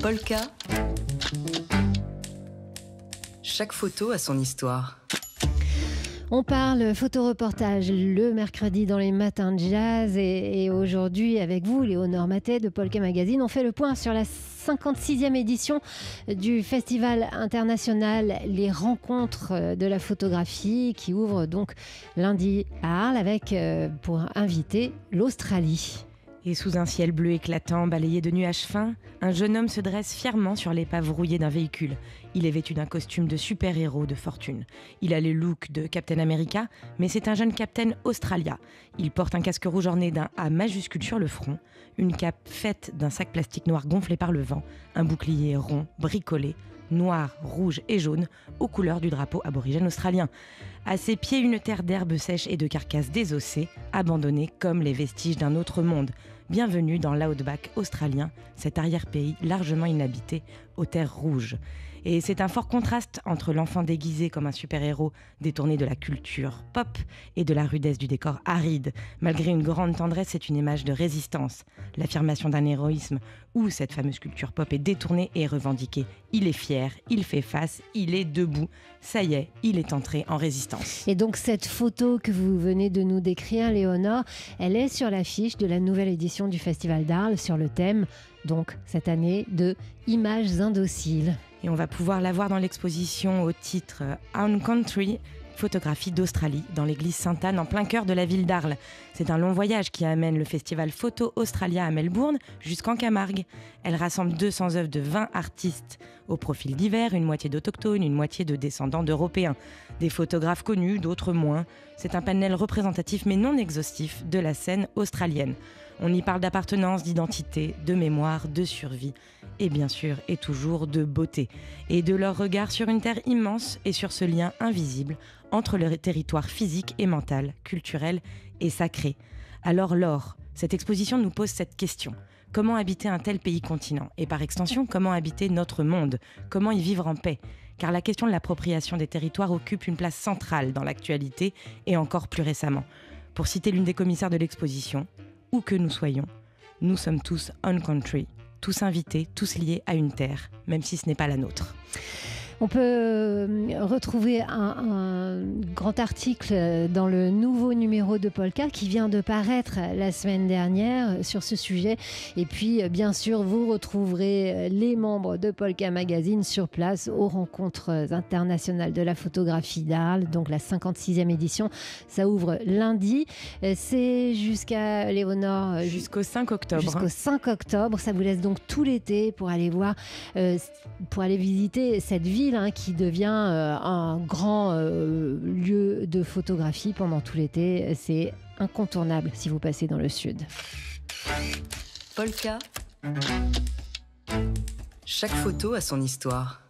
Polka. Chaque photo a son histoire. On parle photoreportage le mercredi dans les matins de jazz et aujourd'hui avec vous, Léonore Mathey de Polka Magazine, on fait le point sur la 56e édition du Festival international Les Rencontres de la photographie qui ouvre donc lundi à Arles avec pour invité l'Australie. Et sous un ciel bleu éclatant, balayé de nuages fins, un jeune homme se dresse fièrement sur l'épave rouillée d'un véhicule. Il est vêtu d'un costume de super-héros de fortune. Il a le look de Captain America, mais c'est un jeune Captain Australia. Il porte un casque rouge orné d'un A majuscule sur le front, une cape faite d'un sac plastique noir gonflé par le vent, un bouclier rond, bricolé, noir, rouge et jaune, aux couleurs du drapeau aborigène australien. À ses pieds, une terre d'herbes sèches et de carcasses désossées, abandonnées comme les vestiges d'un autre monde. Bienvenue dans l'outback australien, cet arrière-pays largement inhabité aux terres rouges. Et c'est un fort contraste entre l'enfant déguisé comme un super-héros détourné de la culture pop et de la rudesse du décor aride. Malgré une grande tendresse, c'est une image de résistance, l'affirmation d'un héroïsme où cette fameuse culture pop est détournée et revendiquée. Il est fier, il fait face, il est debout. Ça y est, il est entré en résistance. Et donc cette photo que vous venez de nous décrire, Léonore, elle est sur l'affiche de la nouvelle édition du Festival d'Arles sur le thème, donc cette année, de Images indociles. Et on va pouvoir la voir dans l'exposition au titre On Country, photographie d'Australie, dans l'église Sainte-Anne, en plein cœur de la ville d'Arles. C'est un long voyage qui amène le festival Photo Australia à Melbourne jusqu'en Camargue. Elle rassemble 200 œuvres de 20 artistes au profil divers, une moitié d'autochtones, une moitié de descendants d'Européens. Des photographes connus, d'autres moins. C'est un panel représentatif mais non exhaustif de la scène australienne. On y parle d'appartenance, d'identité, de mémoire, de survie et bien sûr et toujours de beauté. Et de leur regard sur une terre immense et sur ce lien invisible entre le territoire physique et mental, culturel et sacré. Alors Laure, cette exposition nous pose cette question. Comment habiter un tel pays-continent? Et par extension, comment habiter notre monde? Comment y vivre en paix? Car la question de l'appropriation des territoires occupe une place centrale dans l'actualité et encore plus récemment. Pour citer l'une des commissaires de l'exposition, où que nous soyons, nous sommes tous on country, tous invités, tous liés à une terre, même si ce n'est pas la nôtre. On peut retrouver un grand article dans le nouveau numéro de Polka qui vient de paraître la semaine dernière sur ce sujet. Et puis, bien sûr, vous retrouverez les membres de Polka Magazine sur place aux rencontres internationales de la photographie d'Arles, donc la 56e édition. Ça ouvre lundi. C'est jusqu'à, Léonore, jusqu'au 5 octobre. Jusqu'au 5 octobre. Ça vous laisse donc tout l'été pour aller voir, pour aller visiter cette ville qui devient un grand lieu de photographie pendant tout l'été. C'est incontournable si vous passez dans le sud. Polka. Chaque photo a son histoire.